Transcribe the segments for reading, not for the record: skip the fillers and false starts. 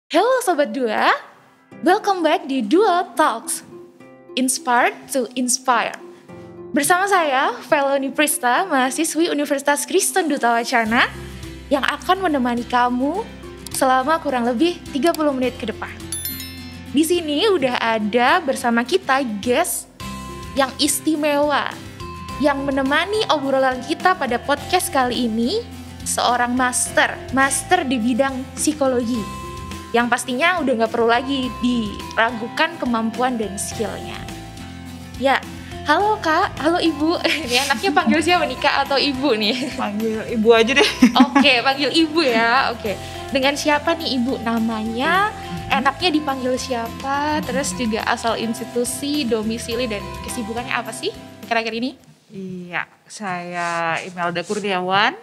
Halo Sobat Dua, welcome back di Dua Talks, Inspired to Inspire. Bersama saya, Feloni Prista, mahasiswi Universitas Kristen Duta Wacana, yang akan menemani kamu selama kurang lebih 30 menit ke depan. Di sini udah ada bersama kita guest yang istimewa, yang menemani obrolan kita pada podcast kali ini, seorang master di bidang psikologi. Yang pastinya udah gak perlu lagi diragukan kemampuan dan skillnya. Ya, halo Kak, halo Ibu. Ini anaknya panggil siapa nih, Kak atau Ibu nih? Panggil Ibu aja deh. Oke, panggil Ibu ya. Oke. Dengan siapa nih Ibu namanya? Enaknya dipanggil siapa? Terus juga asal institusi, domisili, dan kesibukannya apa sih kira-kira ini? Iya, saya Imelda Kurniawan.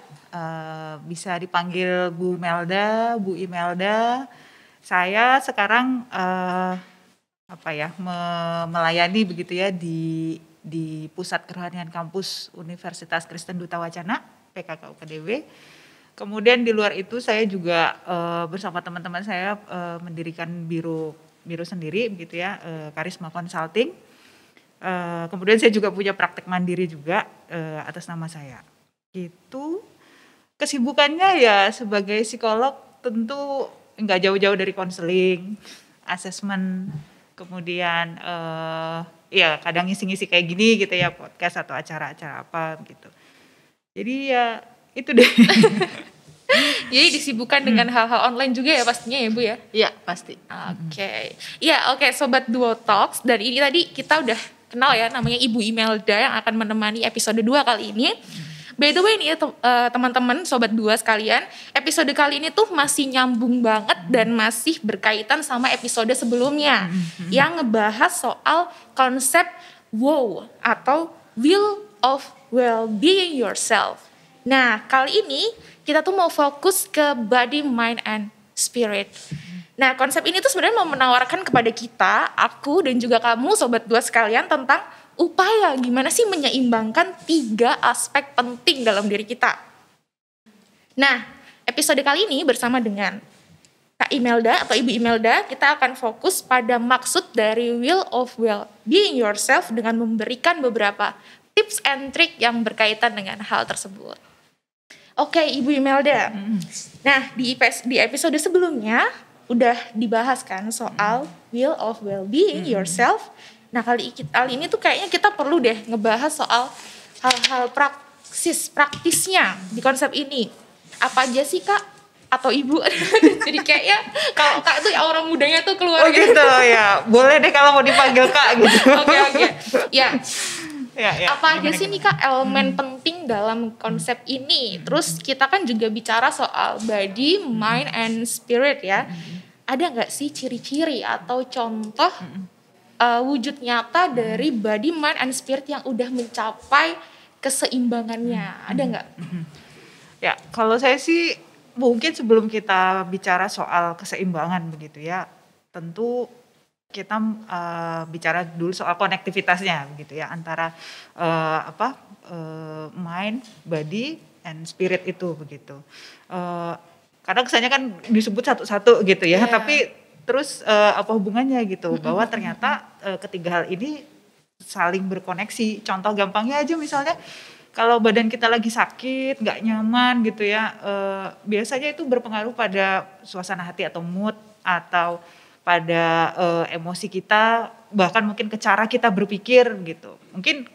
Bisa dipanggil Bu Melda, Bu Imelda. Saya sekarang melayani begitu ya di Pusat Kerohanian Kampus Universitas Kristen Duta Wacana PKK UKDW. Kemudian di luar itu saya juga bersama teman-teman saya mendirikan biro sendiri begitu ya, Karisma Consulting. Kemudian saya juga punya praktek mandiri juga atas nama saya. Gitu. Kesibukannya ya sebagai psikolog tentu nggak jauh-jauh dari konseling, asesmen, kemudian ya kadang ngisi-ngisi kayak gini gitu ya, podcast atau acara-acara apa gitu. Jadi ya itu deh. Jadi disibukkan dengan hal-hal online juga ya pastinya ya Bu ya? Iya pasti. Oke. Iya oke Sobat Duo Talks, dan ini tadi kita udah kenal ya, namanya Ibu Imelda yang akan menemani episode 2 kali ini. By the way nih teman-teman Sobat Dua sekalian, episode kali ini tuh masih nyambung banget dan masih berkaitan sama episode sebelumnya yang ngebahas soal konsep WOW atau Will of Well-Being Yourself. Nah kali ini kita tuh mau fokus ke body, mind, and spirit. Nah konsep ini tuh sebenarnya mau menawarkan kepada kita, aku dan juga kamu Sobat Dua sekalian tentang upaya gimana sih menyeimbangkan 3 aspek penting dalam diri kita. Nah, episode kali ini bersama dengan Kak Imelda atau Ibu Imelda, kita akan fokus pada maksud dari Will of Well-Being Yourself dengan memberikan beberapa tips and trick yang berkaitan dengan hal tersebut. Oke, Ibu Imelda. Nah, di episode sebelumnya udah dibahas kan soal Will of Well-Being Yourself. Nah kali ini tuh kayaknya kita perlu deh ngebahas soal hal-hal praktisnya di konsep ini. Apa aja sih Kak atau Ibu? Jadi kayaknya kalau Kak tuh orang mudanya tuh keluar. Oh gitu ya, boleh deh kalau mau dipanggil Kak gitu. Oke. Ya. Apa aja gimana, sih nih Kak elemen penting dalam konsep ini? Terus kita kan juga bicara soal body, mind, and spirit ya. Ada nggak sih ciri-ciri atau contoh wujud nyata dari body, mind, and spirit yang udah mencapai keseimbangannya? Ada nggak? Ya, kalau saya sih mungkin sebelum kita bicara soal keseimbangan begitu ya, tentu kita bicara dulu soal konektivitasnya begitu ya, antara mind, body, and spirit itu begitu. Kadang kesannya kan disebut satu-satu gitu ya, tapi terus apa hubungannya gitu, bahwa ternyata ketiga hal ini saling berkoneksi. Contoh gampangnya aja misalnya kalau badan kita lagi sakit, gak nyaman gitu ya, biasanya itu berpengaruh pada suasana hati atau mood, atau pada emosi kita, bahkan mungkin ke cara kita berpikir gitu. Mungkin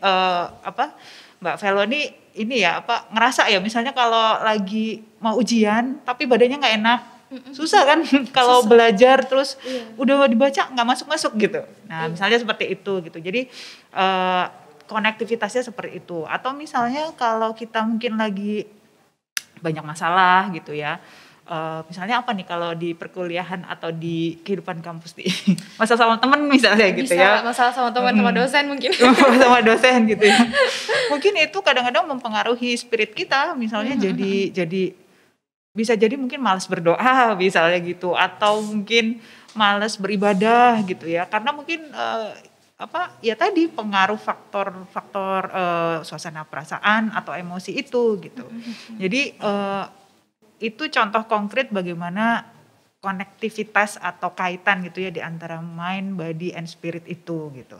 Mbak Feloni ini ya ngerasa ya misalnya kalau lagi mau ujian tapi badannya gak enak, susah kan kalau belajar terus udah dibaca nggak masuk gitu. Nah misalnya seperti itu gitu. Jadi konektivitasnya seperti itu. Atau misalnya kalau kita mungkin lagi banyak masalah gitu ya. Misalnya apa nih kalau di perkuliahan atau di kehidupan kampus nih, masalah sama teman misalnya gitu ya. Masalah sama teman, sama dosen mungkin. Sama dosen gitu ya. Mungkin itu kadang-kadang mempengaruhi spirit kita. Misalnya jadi bisa jadi mungkin malas berdoa misalnya gitu, atau mungkin malas beribadah gitu ya, karena mungkin ya tadi pengaruh faktor suasana perasaan atau emosi itu gitu. Jadi itu contoh konkret bagaimana konektivitas atau kaitan gitu ya di antara mind, body, and spirit itu gitu.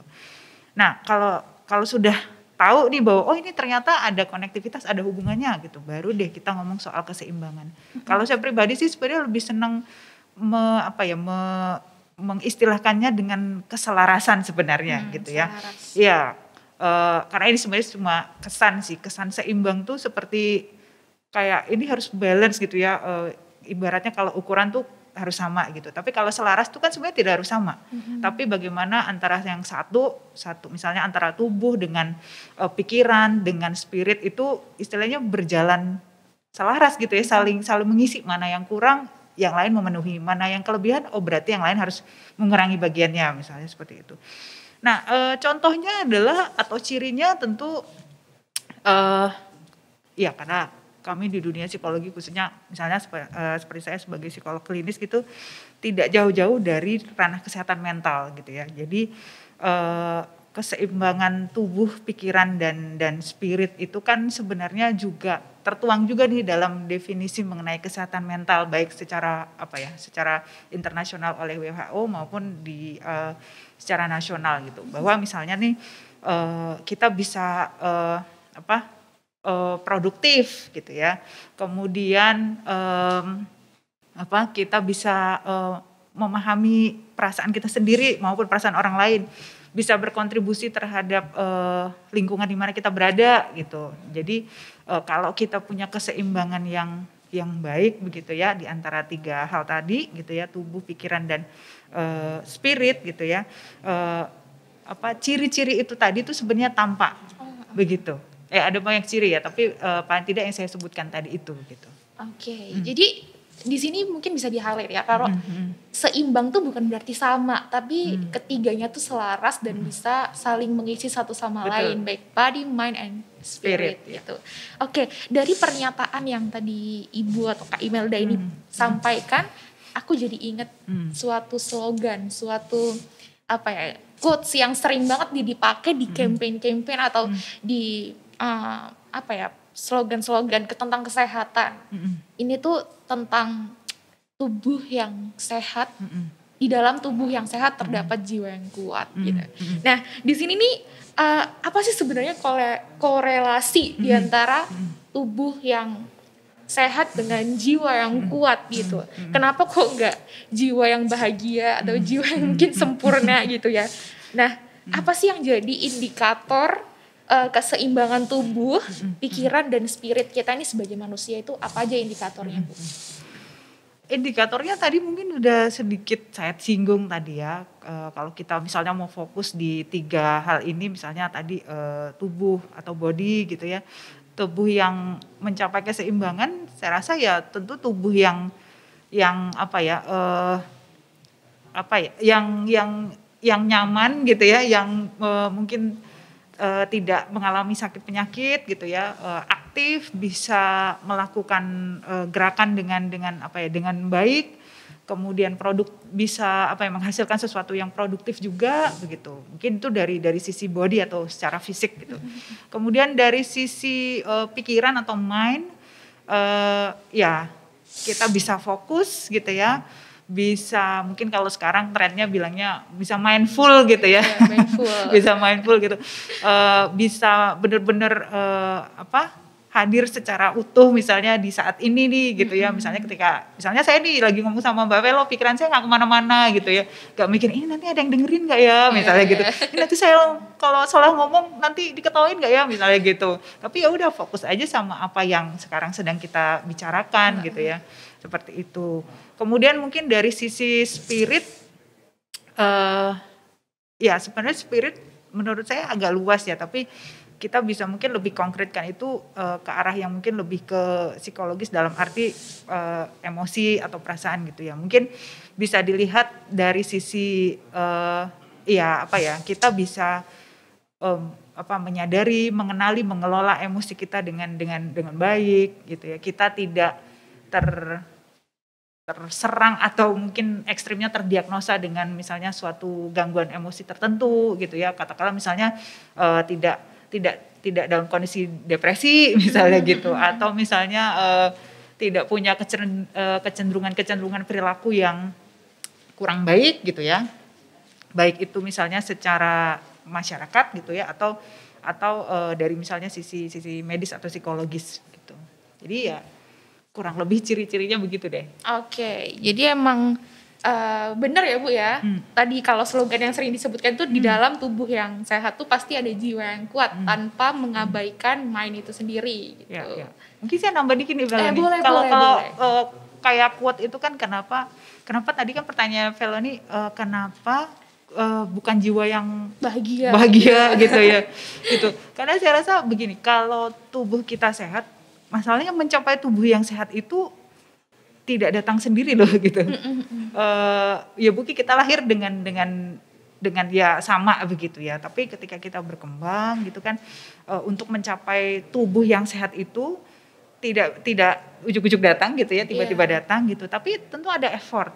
Nah kalau sudah tahu nih bahwa ini ternyata ada konektivitas, ada hubungannya gitu, baru deh kita ngomong soal keseimbangan. Kalau saya pribadi sih sebenarnya lebih senang mengistilahkannya dengan keselarasan sebenarnya gitu ya. Iya, karena ini sebenarnya cuma kesan seimbang tuh seperti kayak ini harus balance gitu ya. Ibaratnya kalau ukuran tuh harus sama gitu. Tapi kalau selaras tuh kan sebenarnya tidak harus sama. Tapi bagaimana antara yang satu misalnya antara tubuh dengan pikiran dengan spirit itu istilahnya berjalan selaras gitu ya, saling mengisi, mana yang kurang yang lain memenuhi, mana yang kelebihan berarti yang lain harus mengurangi bagiannya, misalnya seperti itu. Nah, contohnya adalah atau cirinya tentu ya karena kami di dunia psikologi khususnya misalnya seperti saya sebagai psikolog klinis gitu tidak jauh-jauh dari ranah kesehatan mental gitu ya. Jadi keseimbangan tubuh, pikiran dan spirit itu kan sebenarnya juga tertuang juga nih dalam definisi mengenai kesehatan mental baik secara secara internasional oleh WHO maupun di secara nasional gitu. Bahwa misalnya nih kita bisa produktif gitu ya. Kemudian kita bisa memahami perasaan kita sendiri maupun perasaan orang lain, bisa berkontribusi terhadap lingkungan di mana kita berada gitu. Jadi kalau kita punya keseimbangan yang baik begitu ya di antara tiga hal tadi gitu ya, tubuh, pikiran dan spirit gitu ya. Ciri-ciri itu tadi itu sebenarnya tampak begitu. Ada banyak ciri ya, tapi paling tidak yang saya sebutkan tadi itu gitu. Oke. Jadi di sini mungkin bisa di-highlight ya, kalau seimbang tuh bukan berarti sama, tapi ketiganya tuh selaras dan bisa saling mengisi satu sama lain, baik body, mind, and spirit gitu. Oke, dari pernyataan yang tadi Ibu atau Kak Imelda ini sampaikan, aku jadi ingat suatu slogan, suatu quotes yang sering banget dipakai di campaign-campaign atau di slogan-slogan tentang kesehatan. Ini tuh tentang tubuh yang sehat. Di dalam tubuh yang sehat terdapat jiwa yang kuat gitu. Nah, di sini nih apa sih sebenarnya korelasi di antara tubuh yang sehat dengan jiwa yang kuat gitu. Kenapa kok enggak jiwa yang bahagia atau jiwa yang mungkin sempurna gitu ya. Nah, apa sih yang jadi indikator keseimbangan tubuh, pikiran dan spirit kita ini sebagai manusia itu apa aja indikatornya, Bu? Indikatornya tadi mungkin udah sedikit saya singgung tadi ya. Kalau kita misalnya mau fokus di tiga hal ini, misalnya tadi tubuh atau body gitu ya. Tubuh yang mencapai keseimbangan, saya rasa ya tentu tubuh yang nyaman gitu ya, yang mungkin tidak mengalami sakit penyakit gitu ya, aktif, bisa melakukan gerakan dengan baik, kemudian bisa menghasilkan sesuatu yang produktif juga begitu. Mungkin itu dari sisi body atau secara fisik gitu. Kemudian dari sisi pikiran atau mind, ya kita bisa fokus gitu ya. Bisa mungkin kalau sekarang trennya bilangnya bisa mindful gitu ya, bisa mindful gitu, bisa benar-benar hadir secara utuh misalnya di saat ini nih gitu ya. Misalnya misalnya saya nih lagi ngomong sama Mbak Velo, pikiran saya nggak kemana-mana gitu ya, nggak mikir ini nanti ada yang dengerin nggak ya misalnya gitu, ini nanti saya kalau salah ngomong nanti diketawain nggak ya misalnya gitu. Tapi ya udah fokus aja sama apa yang sekarang sedang kita bicarakan gitu ya, seperti itu. Kemudian mungkin dari sisi spirit, ya sebenarnya spirit menurut saya agak luas ya, tapi kita bisa mungkin lebih konkretkan itu ke arah yang mungkin lebih ke psikologis dalam arti emosi atau perasaan gitu ya. Mungkin bisa dilihat dari sisi kita bisa menyadari, mengenali, mengelola emosi kita dengan baik gitu ya. Kita tidak terserang atau mungkin ekstrimnya terdiagnosa dengan misalnya suatu gangguan emosi tertentu gitu ya. Katakanlah misalnya tidak dalam kondisi depresi misalnya gitu, atau misalnya tidak punya kecenderungan perilaku yang kurang baik gitu ya. Baik itu misalnya secara masyarakat gitu ya, atau dari misalnya sisi medis atau psikologis gitu. Jadi ya kurang lebih ciri-cirinya begitu deh. Oke, jadi emang benar ya Bu ya. Tadi kalau slogan yang sering disebutkan tuh di dalam tubuh yang sehat tuh pasti ada jiwa yang kuat tanpa mengabaikan mind itu sendiri gitu. Ya. Mungkin saya nambah dikit nih Velo nih. Boleh. Kayak quote itu kan kenapa tadi kan pertanyaan Velo nih kenapa bukan jiwa yang bahagia gitu ya. Gitu. Karena saya rasa begini, kalau tubuh kita sehat, masalahnya mencapai tubuh yang sehat itu tidak datang sendiri loh gitu. Ya mungkin kita lahir dengan ya sama begitu ya. Tapi ketika kita berkembang gitu kan, untuk mencapai tubuh yang sehat itu tidak ujuk-ujuk datang gitu ya, tiba-tiba datang gitu. Tapi tentu ada effort.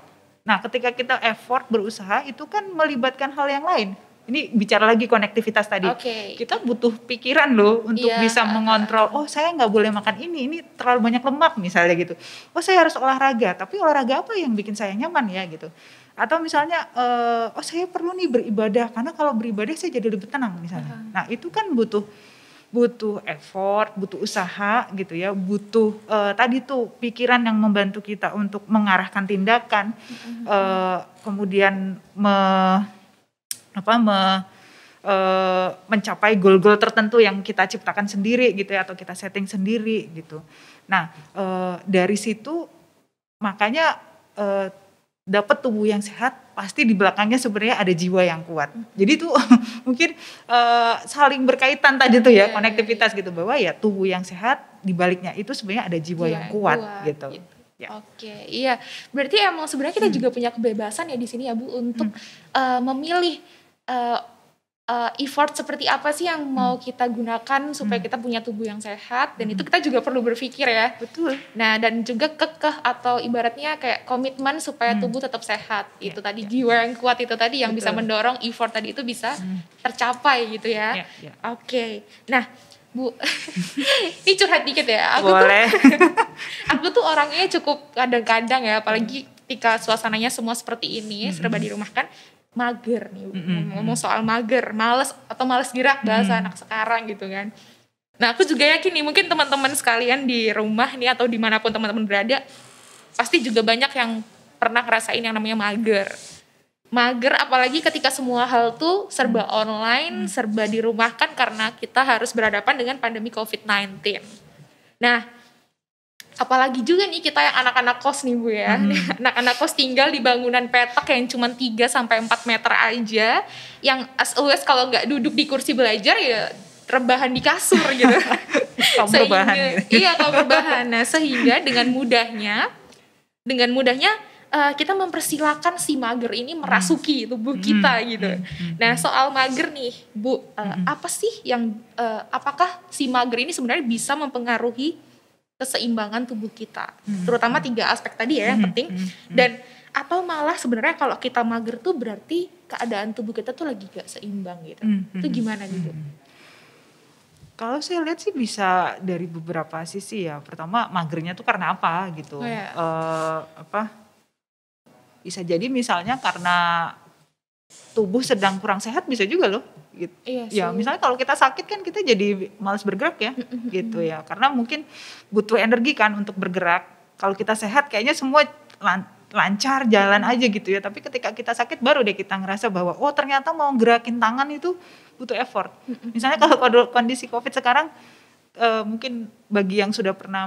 Nah, ketika kita effort berusaha itu kan melibatkan hal yang lain. Ini bicara lagi konektivitas tadi. Kita butuh pikiran loh untuk bisa mengontrol. Oh, saya nggak boleh makan ini terlalu banyak lemak misalnya gitu. Oh, saya harus olahraga. Tapi olahraga apa yang bikin saya nyaman ya gitu. Atau misalnya, oh saya perlu nih beribadah karena kalau beribadah saya jadi lebih tenang misalnya. Nah, itu kan butuh effort, butuh usaha gitu ya, butuh tadi tuh pikiran yang membantu kita untuk mengarahkan tindakan, kemudian mencapai goal-goal tertentu yang kita ciptakan sendiri gitu ya, atau kita setting sendiri gitu. Nah, dari situ makanya dapat tubuh yang sehat, pasti di belakangnya sebenarnya ada jiwa yang kuat. Jadi tuh mungkin saling berkaitan tadi tuh ya, konektivitas gitu, bahwa ya tubuh yang sehat di baliknya itu sebenarnya ada jiwa yang kuat gitu. Ya. Oke, iya. Berarti emang sebenarnya kita juga punya kebebasan ya di sini ya Bu untuk memilih effort seperti apa sih yang mau kita gunakan supaya kita punya tubuh yang sehat, dan itu kita juga perlu berpikir ya. Betul. Nah, dan juga kekeh atau ibaratnya kayak komitmen supaya tubuh tetap sehat. Itu tadi jiwa yang kuat itu tadi yang bisa mendorong effort tadi itu bisa tercapai gitu ya. Oke. Nah, Bu, ini curhat dikit ya. Boleh. Aku tuh orangnya cukup kadang-kadang ya, apalagi ketika suasananya semua seperti ini, serba dirumahkan, mager nih. Ngomong soal mager, males gerak bahasa anak sekarang gitu kan. Nah, aku juga yakin nih mungkin teman-teman sekalian di rumah nih atau dimanapun teman-teman berada, pasti juga banyak yang pernah ngerasain yang namanya mager. Mager apalagi ketika semua hal tuh serba online, serba dirumahkan karena kita harus berhadapan dengan pandemi COVID-19. Nah, apalagi juga nih kita yang anak-anak kos nih Bu ya. Anak-anak kos tinggal di bangunan petak yang cuma 3-4 meter aja, yang as always kalau nggak duduk di kursi belajar ya rebahan di kasur gitu. Kaum rebahan. Nah, sehingga dengan mudahnya kita mempersilahkan si mager ini merasuki tubuh kita gitu. Nah, soal mager nih Bu, apa sih yang apakah si mager ini sebenarnya bisa mempengaruhi keseimbangan tubuh kita, terutama 3 aspek tadi ya yang penting, dan atau malah sebenarnya kalau kita mager tuh berarti keadaan tubuh kita tuh lagi gak seimbang gitu. Itu gimana gitu? Kalau saya lihat sih bisa dari beberapa sisi ya. Pertama, magernya tuh karena apa gitu. Bisa jadi misalnya karena tubuh sedang kurang sehat, bisa juga loh gitu. Ya misalnya kalau kita sakit kan kita jadi malas bergerak ya gitu ya, karena mungkin butuh energi kan untuk bergerak. Kalau kita sehat kayaknya semua lancar jalan aja gitu ya, tapi ketika kita sakit baru deh kita ngerasa bahwa oh ternyata mau gerakin tangan itu butuh effort. Misalnya kalau kondisi COVID sekarang, mungkin bagi yang sudah pernah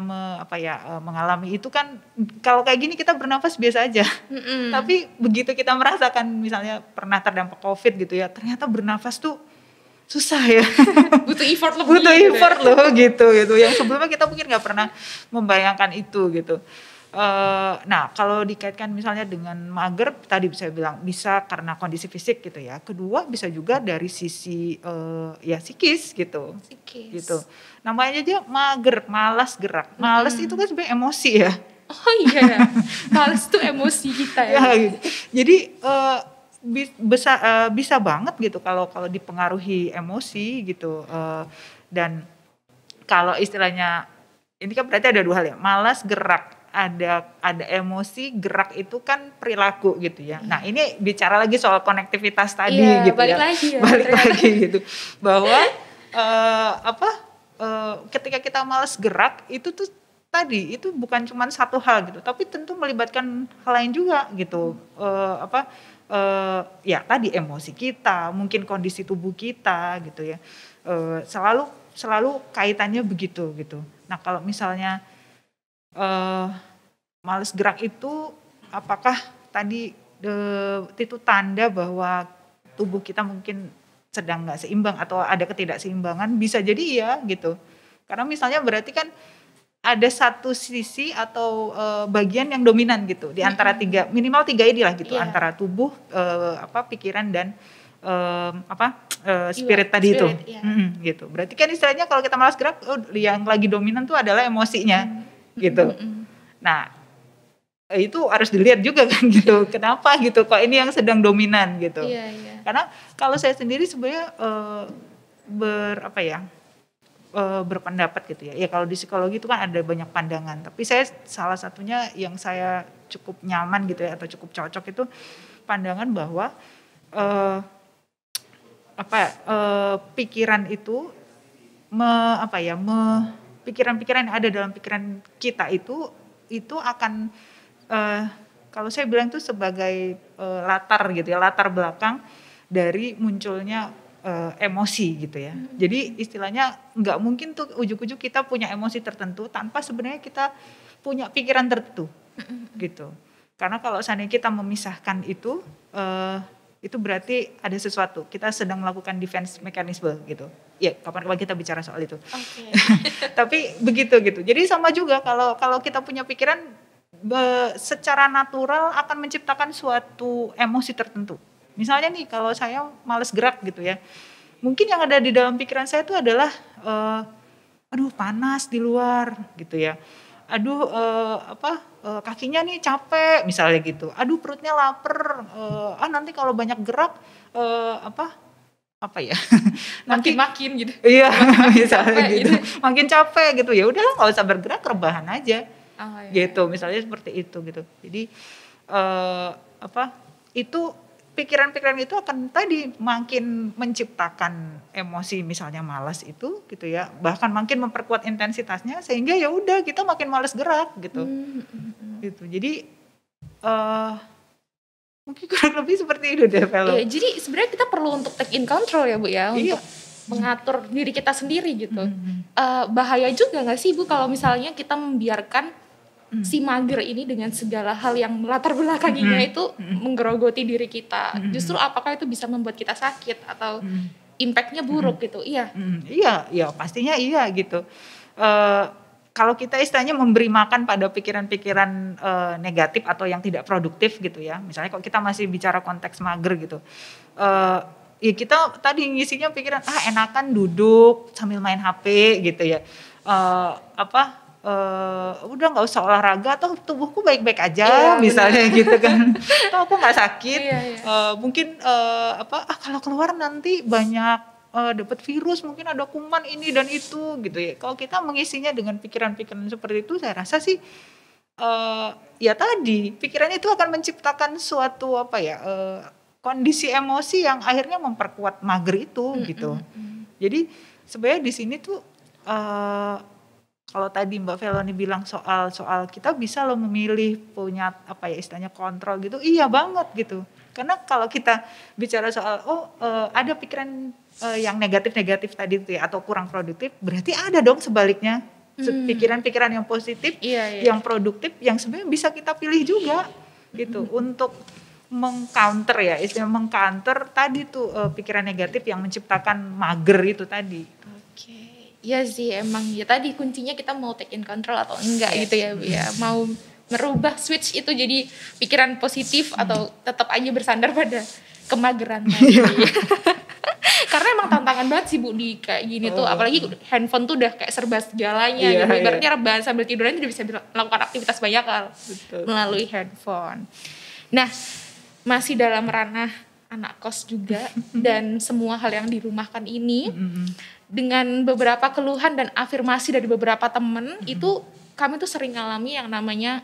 mengalami itu kan, kalau kayak gini kita bernafas biasa aja. Tapi begitu kita merasakan misalnya pernah terdampak COVID gitu ya, ternyata bernafas tuh susah ya. Butuh effort lebih. Butuh effort loh gitu. Yang sebelumnya kita mungkin nggak pernah membayangkan itu gitu. Nah, kalau dikaitkan misalnya dengan mager, tadi saya bilang bisa karena kondisi fisik gitu ya. Kedua bisa juga dari sisi psikis gitu. Gitu. Namanya aja mager, malas gerak. Malas itu kan sebenarnya emosi ya. Oh iya, malas itu emosi kita ya. Gitu. Jadi bisa banget gitu kalau dipengaruhi emosi gitu. Dan kalau istilahnya ini kan berarti ada dua hal ya, malas gerak, ada emosi, gerak itu kan perilaku gitu ya. Nah ini bicara lagi soal konektivitas tadi gitu balik ya, lagi ya, balik lagi gitu, bahwa ketika kita malas gerak itu tuh tadi itu bukan cuma satu hal gitu, tapi tentu melibatkan hal lain juga gitu. Ya tadi emosi kita, mungkin kondisi tubuh kita gitu ya. Selalu kaitannya begitu gitu. Nah kalau misalnya males gerak itu, apakah tadi itu tanda bahwa tubuh kita mungkin sedang nggak seimbang atau ada ketidakseimbangan? Bisa jadi iya gitu. Karena misalnya berarti kan ada satu sisi atau bagian yang dominan gitu di antara minimal tiga inilah gitu, antara tubuh, pikiran dan spirit tadi itu, gitu. Berarti kan istilahnya kalau kita malas gerak, yang lagi dominan tuh adalah emosinya, gitu. Nah, itu harus dilihat juga kan gitu. Kenapa gitu? Kok ini yang sedang dominan gitu? Karena kalau saya sendiri sebenarnya berpendapat gitu ya. Ya kalau di psikologi itu kan ada banyak pandangan. Tapi saya salah satunya yang saya cukup nyaman gitu ya atau cukup cocok itu pandangan bahwa pikiran itu pikiran-pikiran yang ada dalam pikiran kita itu akan kalau saya bilang itu sebagai latar gitu ya, latar belakang dari munculnya emosi gitu ya. Jadi istilahnya nggak mungkin tuh ujuk-ujuk kita punya emosi tertentu tanpa sebenarnya kita punya pikiran tertentu gitu. Karena kalau seandainya kita memisahkan itu berarti ada sesuatu. Kita sedang melakukan defense mechanism gitu. Ya, kapan-kapan kita bicara soal itu. Okay. Tapi begitu gitu. Jadi sama juga kalau kita punya pikiran secara natural akan menciptakan suatu emosi tertentu. Misalnya nih kalau saya malas gerak gitu ya. Mungkin yang ada di dalam pikiran saya itu adalah aduh panas di luar gitu ya. Aduh kakinya nih capek misalnya gitu. Aduh perutnya lapar. Nanti kalau banyak gerak makin gitu. Iya, misalnya gitu. Makin capek gitu. Ya udahlah enggak usah bergerak, rebahan aja. Gitu, misalnya seperti itu gitu. Jadi itu pikiran-pikiran itu akan tadi makin menciptakan emosi misalnya malas itu gitu ya, bahkan makin memperkuat intensitasnya sehingga ya udah kita makin malas gerak gitu. Gitu. Jadi mungkin kurang lebih seperti itu deh Velo. Iya, jadi sebenarnya kita perlu untuk take in control ya Bu ya, untuk mengatur diri kita sendiri gitu. Bahaya juga nggak sih Bu kalau misalnya kita membiarkan si mager ini dengan segala hal yang latar belakanginya itu menggerogoti diri kita. Justru apakah itu bisa membuat kita sakit atau impact-nya buruk gitu? Iya. Iya, pastinya iya gitu. Kalau kita istilahnya memberi makan pada pikiran-pikiran negatif atau yang tidak produktif gitu ya. Misalnya kalau kita masih bicara konteks mager gitu. Ya kita tadi ngisinya pikiran enakan duduk sambil main HP gitu ya. Udah nggak usah olahraga atau tubuhku baik-baik aja misalnya gitu kan, atau aku nggak sakit, mungkin kalau keluar nanti banyak dapat virus, mungkin ada kuman ini dan itu gitu ya. Kalau kita mengisinya dengan pikiran-pikiran seperti itu, saya rasa sih ya tadi pikirannya itu akan menciptakan suatu kondisi emosi yang akhirnya memperkuat mager itu gitu. Jadi sebenarnya di sini tuh kalau tadi Mbak Veloni bilang soal kita bisa loh memilih punya istilahnya kontrol gitu, iya banget gitu. Karena kalau kita bicara soal ada pikiran yang negatif tadi itu ya atau kurang produktif, berarti ada dong sebaliknya pikiran-pikiran yang positif, yang produktif, yang sebenarnya bisa kita pilih juga gitu untuk mengcounter ya, istilahnya mengcounter tadi tuh pikiran negatif yang menciptakan mager itu tadi. Iya sih emang ya tadi kuncinya kita mau take in control atau enggak gitu ya Bu ya. Mau merubah switch itu jadi pikiran positif atau tetap aja bersandar pada kemageran tadi. Karena emang tantangan banget sih Bu di kayak gini tuh, apalagi handphone tuh udah kayak serba segalanya gitu. Ibaratnya rebahan sambil tiduran udah bisa melakukan aktivitas banyak hal melalui handphone. Nah, masih dalam ranah anak kos juga dan semua hal yang dirumahkan ini. dengan beberapa keluhan dan afirmasi dari beberapa temen, itu kami tuh sering ngalami yang namanya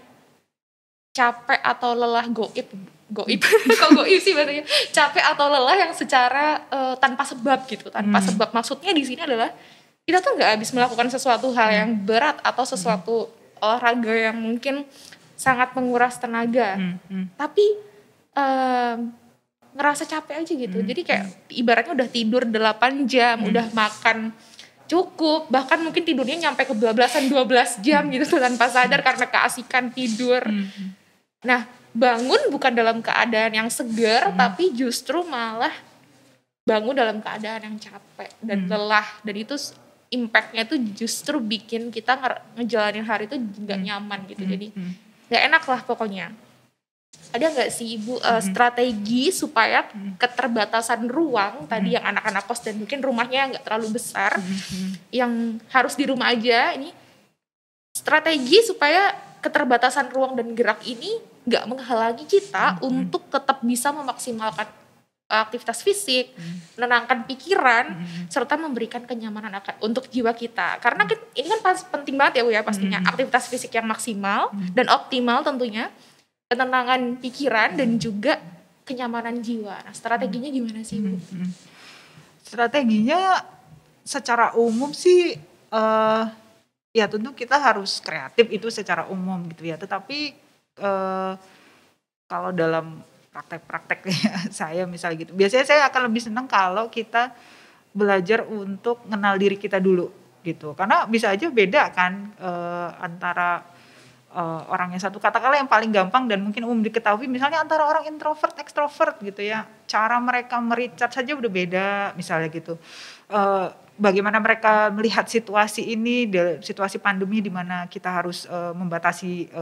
capek atau lelah goib. Kok goib sih bahasanya? Capek atau lelah yang secara tanpa sebab gitu, tanpa sebab. Maksudnya di sini adalah kita tuh nggak habis melakukan sesuatu hal yang berat atau sesuatu olahraga yang mungkin sangat menguras tenaga, tapi ngerasa capek aja gitu. Jadi kayak ibaratnya udah tidur 8 jam, udah makan cukup, bahkan mungkin tidurnya nyampe ke 12 jam gitu tanpa sadar karena keasikan tidur. Nah, bangun bukan dalam keadaan yang segar, tapi justru malah bangun dalam keadaan yang capek dan lelah. Dan itu impact-nya tuh justru bikin kita ngejalanin hari itu gak nyaman gitu. Jadi gak enak lah pokoknya. Ada nggak sih Ibu strategi supaya keterbatasan ruang tadi yang anak-anak kos dan mungkin rumahnya nggak terlalu besar, yang harus di rumah aja, ini strategi supaya keterbatasan ruang dan gerak ini nggak menghalangi kita untuk tetap bisa memaksimalkan aktivitas fisik, menenangkan pikiran, serta memberikan kenyamanan untuk jiwa kita. Karena ini kan penting banget ya Bu ya pastinya, aktivitas fisik yang maksimal dan optimal tentunya, ketenangan pikiran dan juga kenyamanan jiwa. Nah, strateginya gimana sih Bu? Strateginya secara umum sih ya tentu kita harus kreatif itu secara umum gitu ya. Tetapi kalau dalam praktek-praktek saya misalnya gitu, biasanya saya akan lebih senang kalau kita belajar untuk kenal diri kita dulu gitu. Karena bisa aja beda kan antara orang yang satu, katakanlah yang paling gampang dan mungkin umum diketahui misalnya antara orang introvert ekstrovert gitu ya, cara mereka mericharge saja udah beda misalnya gitu. Bagaimana mereka melihat situasi ini, situasi pandemi di mana kita harus membatasi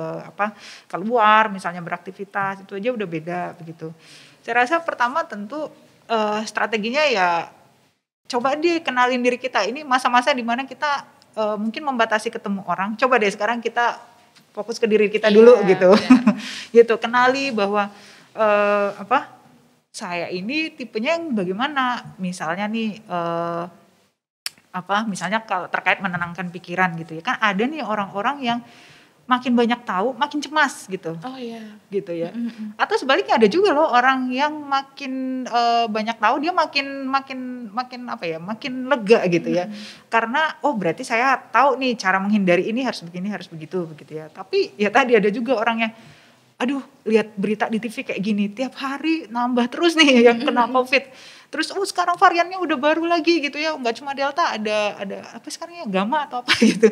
keluar misalnya beraktivitas, itu aja udah beda begitu. Saya rasa pertama tentu strateginya ya coba deh kenalin diri kita. Ini masa-masa di mana kita mungkin membatasi ketemu orang, coba deh sekarang kita fokus ke diri kita dulu gitu. Gitu, kenali bahwa saya ini tipenya yang bagaimana. Misalnya nih misalnya kalau terkait menenangkan pikiran gitu ya. Kan ada nih orang-orang yang makin banyak tahu makin cemas gitu. Oh iya. Gitu ya. Atau sebaliknya ada juga loh orang yang makin banyak tahu dia makin makin lega gitu ya. Karena berarti saya tahu nih cara menghindari ini harus begini, harus begitu ya. Tapi ya tadi ada juga orang yang aduh lihat berita di TV kayak gini tiap hari nambah terus nih yang kena COVID. Terus sekarang variannya udah baru lagi gitu ya, nggak cuma Delta, ada apa sekarang ya Gamma atau apa gitu.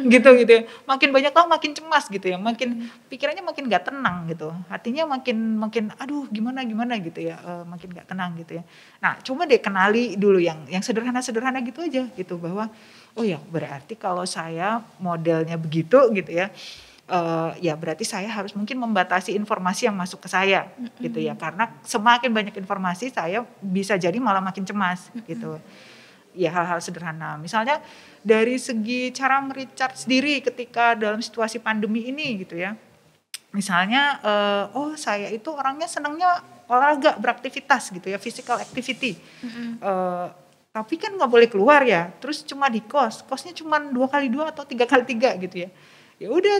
gitu ya. Makin banyak tahu makin cemas gitu ya, makin pikirannya makin nggak tenang gitu. Hatinya makin aduh gimana gitu ya, makin nggak tenang gitu ya. Nah, coba deh kenali dulu yang sederhana-sederhana gitu aja gitu, bahwa oh ya berarti kalau saya modelnya begitu gitu ya. Ya berarti saya harus mungkin membatasi informasi yang masuk ke saya gitu ya, karena semakin banyak informasi saya bisa jadi malah makin cemas gitu ya. Hal-hal sederhana misalnya dari segi cara merecharge diri ketika dalam situasi pandemi ini gitu ya, misalnya saya itu orangnya senangnya olahraga, beraktivitas gitu ya, physical activity. Tapi kan nggak boleh keluar ya, terus cuma di kosnya cuma 2x2 atau 3x3 gitu ya. Ya udah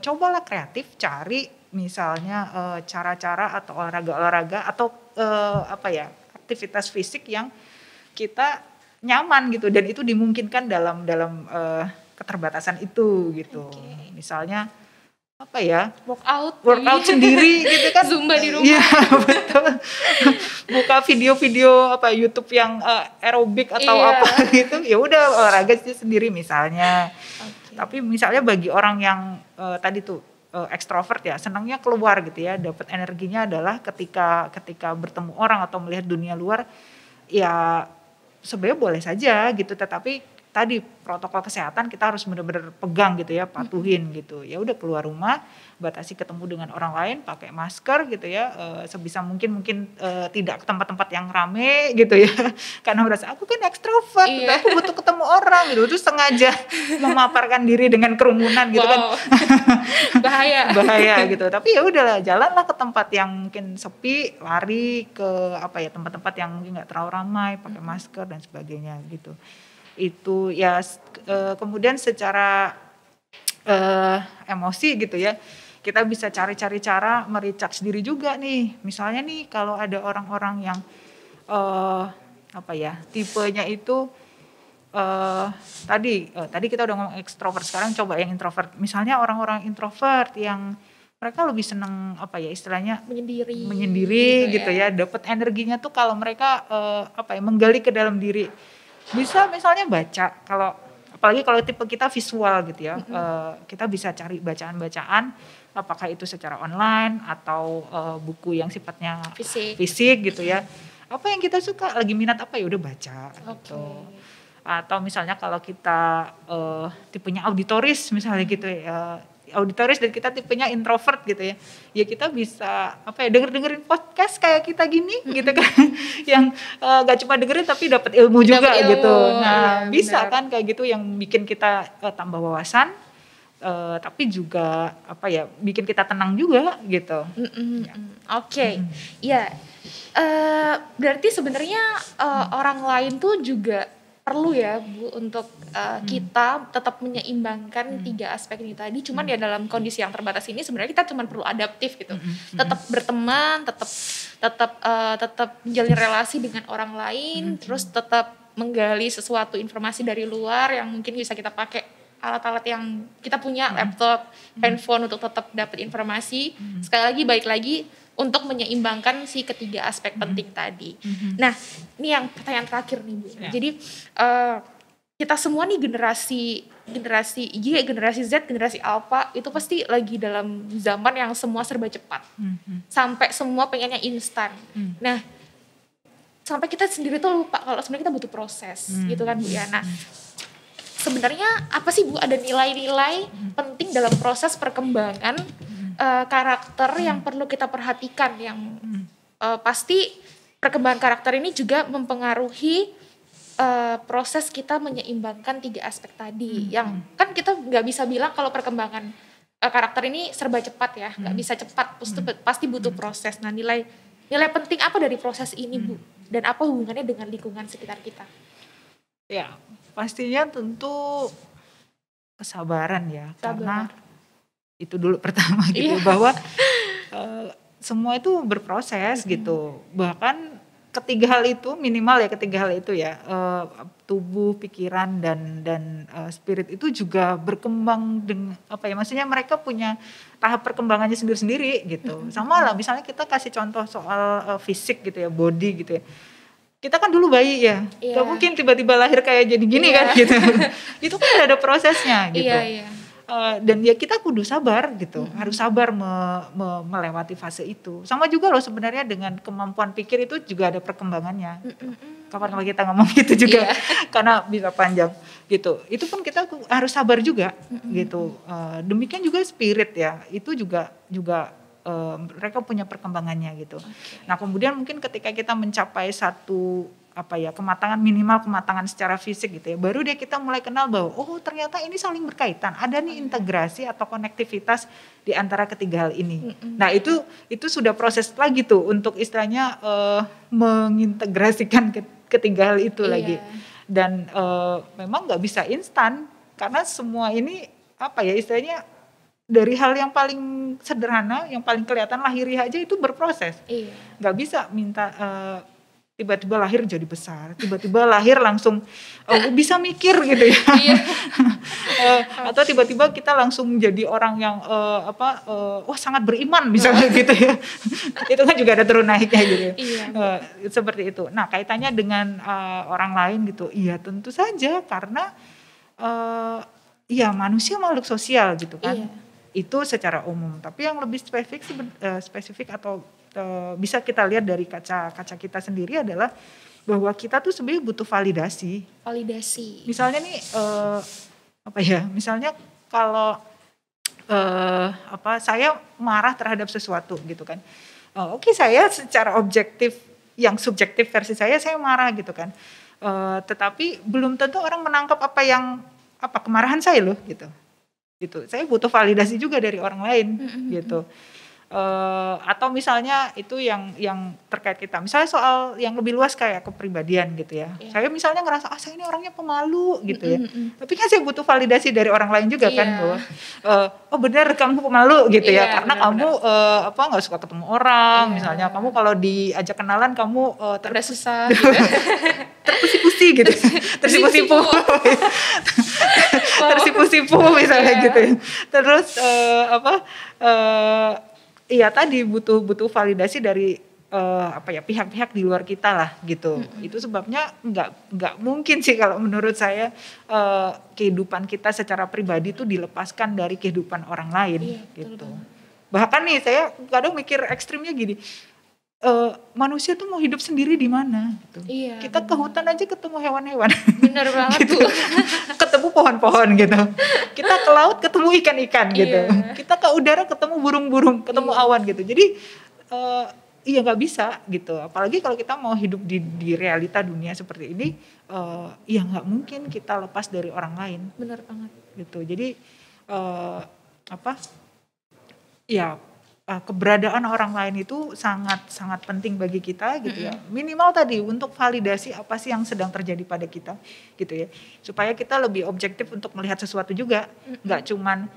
cobalah kreatif, cari misalnya cara-cara atau olahraga atau aktivitas fisik yang kita nyaman gitu dan itu dimungkinkan dalam keterbatasan itu gitu. Misalnya workout sendiri gitu kan, Zumba di rumah. Iya betul. Buka video-video YouTube yang aerobik atau apa gitu, ya udah olahraga sendiri misalnya. Tapi misalnya bagi orang yang tadi tuh ekstrovert ya, senangnya keluar gitu ya, dapat energinya adalah ketika bertemu orang atau melihat dunia luar, ya sebenarnya boleh saja gitu, tetapi tadi protokol kesehatan kita harus benar-benar pegang gitu ya, patuhin gitu. Ya udah keluar rumah, batasi ketemu dengan orang lain, pakai masker gitu ya, sebisa mungkin tidak ke tempat-tempat yang rame gitu ya. Karena merasa aku kan ekstrovert, aku butuh ketemu orang gitu, terus sengaja memaparkan diri dengan kerumunan gitu kan. Bahaya gitu. Tapi ya udahlah, jalanlah ke tempat yang mungkin sepi, lari ke tempat-tempat yang mungkin nggak terlalu ramai, pakai masker dan sebagainya gitu. itu ya kemudian secara emosi gitu ya, kita bisa cari-cari cara merecharge diri juga nih. Misalnya nih kalau ada orang-orang yang tipenya itu tadi kita udah ngomong ekstrovert, sekarang coba yang introvert. Misalnya orang-orang introvert yang mereka lebih seneng istilahnya menyendiri gitu ya. Dapat energinya tuh kalau mereka menggali ke dalam diri. Bisa misalnya baca, apalagi kalau tipe kita visual gitu ya. Kita bisa cari bacaan-bacaan, apakah itu secara online atau buku yang sifatnya fisik gitu ya. Apa yang kita suka, lagi minat apa ya udah baca gitu. Atau misalnya kalau kita tipenya auditoris misalnya gitu ya, auditoris dan kita tipenya introvert gitu ya, ya kita bisa dengerin podcast kayak kita gini gitu kan, yang gak cuma dengerin tapi dapat ilmu juga gitu. Nah bisa benar. Kan kayak gitu yang bikin kita tambah wawasan, tapi juga bikin kita tenang juga gitu. Oke. Berarti sebenarnya orang lain tuh juga perlu ya Bu untuk kita tetap menyeimbangkan 3 aspek ini tadi. Cuman ya dalam kondisi yang terbatas ini sebenarnya kita cuma perlu adaptif gitu. Tetap berteman, tetap menjalin relasi dengan orang lain, terus tetap menggali sesuatu informasi dari luar yang mungkin bisa kita pakai alat-alat yang kita punya, laptop, handphone untuk tetap dapat informasi. Sekali lagi balik lagi untuk menyeimbangkan si ketiga aspek penting tadi. Nah, ini yang pertanyaan terakhir nih Bu. Jadi kita semua nih generasi Y, generasi Z, generasi Alpha itu pasti lagi dalam zaman yang semua serba cepat. Sampai semua pengennya instan. Nah, sampai kita sendiri tuh lupa kalau sebenarnya kita butuh proses gitu kan Bu ya. Nah, sebenarnya apa sih Bu, ada nilai-nilai penting dalam proses perkembangan karakter yang perlu kita perhatikan, yang pasti perkembangan karakter ini juga mempengaruhi proses kita menyeimbangkan 3 aspek tadi. Yang kan kita nggak bisa bilang kalau perkembangan karakter ini serba cepat ya, nggak bisa cepat, pasti butuh proses. Nah nilai penting apa dari proses ini Bu, dan apa hubungannya dengan lingkungan sekitar kita? Ya pastinya tentu kesabaran ya. Karena itu dulu pertama gitu, bahwa semua itu berproses gitu. Bahkan ketiga hal itu ya, tubuh, pikiran dan spirit itu juga berkembang dengan maksudnya mereka punya tahap perkembangannya sendiri-sendiri gitu. Sama lah misalnya kita kasih contoh soal fisik gitu ya, body gitu ya. Kita kan dulu bayi ya, gak mungkin tiba-tiba lahir kayak jadi gini kan gitu. Itu kan ada prosesnya gitu. Dan ya kita kudu sabar gitu, harus sabar melewati fase itu. Sama juga loh sebenarnya dengan kemampuan pikir itu juga ada perkembangannya. Kapan-kapan kita ngomong gitu juga, karena bisa panjang gitu. Itu pun kita harus sabar juga gitu. Demikian juga spirit ya, itu juga mereka punya perkembangannya gitu. Nah kemudian mungkin ketika kita mencapai satu minimal kematangan secara fisik gitu ya, baru deh kita mulai kenal bahwa ternyata ini saling berkaitan, ada nih integrasi atau konektivitas di antara ketiga hal ini. Nah itu sudah proses lagi tuh untuk istilahnya mengintegrasikan ketiga hal itu lagi. Dan memang nggak bisa instan karena semua ini istilahnya dari hal yang paling sederhana, yang paling kelihatan lahiriah aja itu berproses. Nggak bisa minta tiba-tiba lahir jadi besar, tiba-tiba lahir langsung bisa mikir gitu ya. Atau tiba-tiba kita langsung jadi orang yang sangat beriman misalnya gitu ya. Itu kan juga ada turun naiknya gitu ya. Seperti itu. Nah kaitannya dengan orang lain gitu, iya tentu saja karena manusia makhluk sosial gitu kan. Itu secara umum. Tapi yang lebih spesifik atau bisa kita lihat dari kaca kita sendiri adalah bahwa kita tuh sebenarnya butuh validasi. Misalnya nih misalnya kalau saya marah terhadap sesuatu gitu kan. Saya secara objektif, yang subjektif versi saya marah gitu kan. Tetapi belum tentu orang menangkap kemarahan saya loh gitu. Saya butuh validasi juga dari orang lain gitu. Atau misalnya itu yang terkait kita, misalnya soal yang lebih luas kayak kepribadian gitu ya. Saya misalnya ngerasa saya ini orangnya pemalu gitu ya, tapi kan saya butuh validasi dari orang lain juga kan bahwa oh benar kamu pemalu gitu ya, karena kamu nggak suka ketemu orang, misalnya kamu kalau diajak kenalan kamu susah gitu. tersipu-sipu gitu, tersipu-sipu misalnya gitu ya. Terus iya tadi butuh validasi dari pihak-pihak di luar kita lah gitu. Itu sebabnya nggak mungkin sih kalau menurut saya kehidupan kita secara pribadi itu dilepaskan dari kehidupan orang lain gitu. Bahkan nih saya kadang mikir ekstrimnya gini, manusia tuh mau hidup sendiri di mana gitu. Kita ke hutan aja ketemu hewan-hewan. Bener banget gitu. Ketemu pohon-pohon gitu. Kita ke laut ketemu ikan-ikan gitu. Kita ke udara ketemu burung-burung, ketemu awan gitu. Jadi nggak bisa gitu. Apalagi kalau kita mau hidup di realita dunia seperti ini, nggak mungkin kita lepas dari orang lain. Bener banget. Gitu. Jadi keberadaan orang lain itu sangat penting bagi kita gitu ya. Minimal tadi untuk validasi apa sih yang sedang terjadi pada kita gitu ya. Supaya kita lebih objektif untuk melihat sesuatu juga, nggak cuman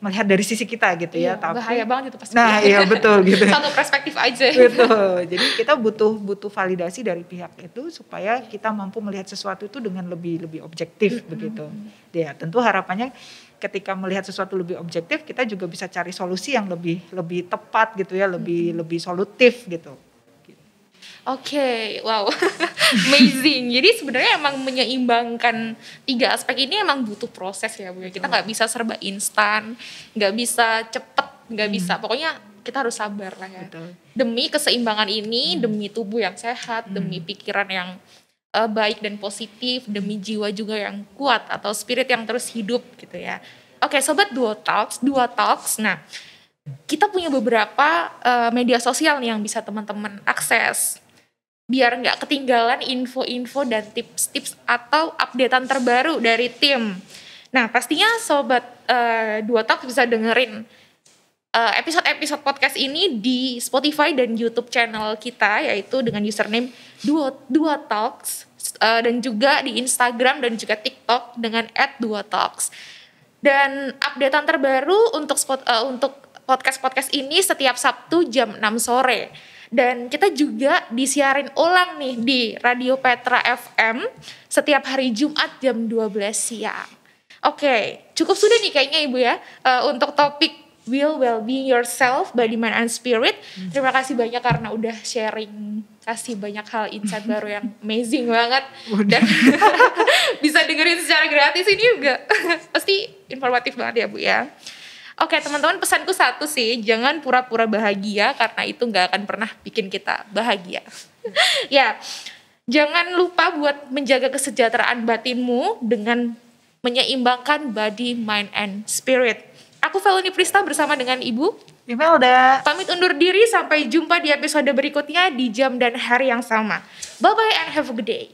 melihat dari sisi kita gitu ya. Tapi bahaya banget itu pasti. Nah, iya betul gitu. Satu perspektif aja. Betul. Jadi kita butuh validasi dari pihak itu supaya kita mampu melihat sesuatu itu dengan lebih objektif begitu. Ya, tentu harapannya ketika melihat sesuatu lebih objektif, kita juga bisa cari solusi yang lebih tepat gitu ya, lebih solutif gitu. Oke, wow, amazing. Jadi sebenarnya emang menyeimbangkan 3 aspek ini emang butuh proses ya Bu. Kita nggak bisa serba instan, nggak bisa cepet, nggak bisa. Pokoknya kita harus sabar lah ya. Betul. Demi keseimbangan ini, demi tubuh yang sehat, demi pikiran yang baik dan positif, demi jiwa juga yang kuat atau spirit yang terus hidup gitu ya. Oke, sobat Duo Talks. Nah, kita punya beberapa media sosial nih yang bisa teman-teman akses biar nggak ketinggalan info-info dan tips-tips atau updatean terbaru dari tim. Nah, pastinya sobat Duo Talks bisa dengerin episode-episode podcast ini di Spotify dan YouTube channel kita, yaitu dengan username Duo Talks, dan juga di Instagram dan juga TikTok dengan @duotalks. Dan updatean terbaru untuk podcast ini setiap Sabtu jam 6 sore. Dan kita juga disiarin ulang nih di Radio Petra FM setiap hari Jumat jam 12 siang. Oke, cukup sudah nih kayaknya Ibu ya untuk topik Will Well-being Yourself, Body, Mind, and Spirit. Terima kasih banyak karena udah sharing, kasih banyak hal insight baru yang amazing banget. Dan bisa dengerin secara gratis ini juga pasti informatif banget ya Bu ya. Oke teman-teman, pesanku satu sih, jangan pura-pura bahagia karena itu gak akan pernah bikin kita bahagia. Ya, jangan lupa buat menjaga kesejahteraan batinmu dengan menyeimbangkan body, mind, and spirit. Aku Felony Prista bersama dengan Ibu Imelda. Pamit undur diri, sampai jumpa di episode berikutnya di jam dan hari yang sama. Bye-bye and have a good day.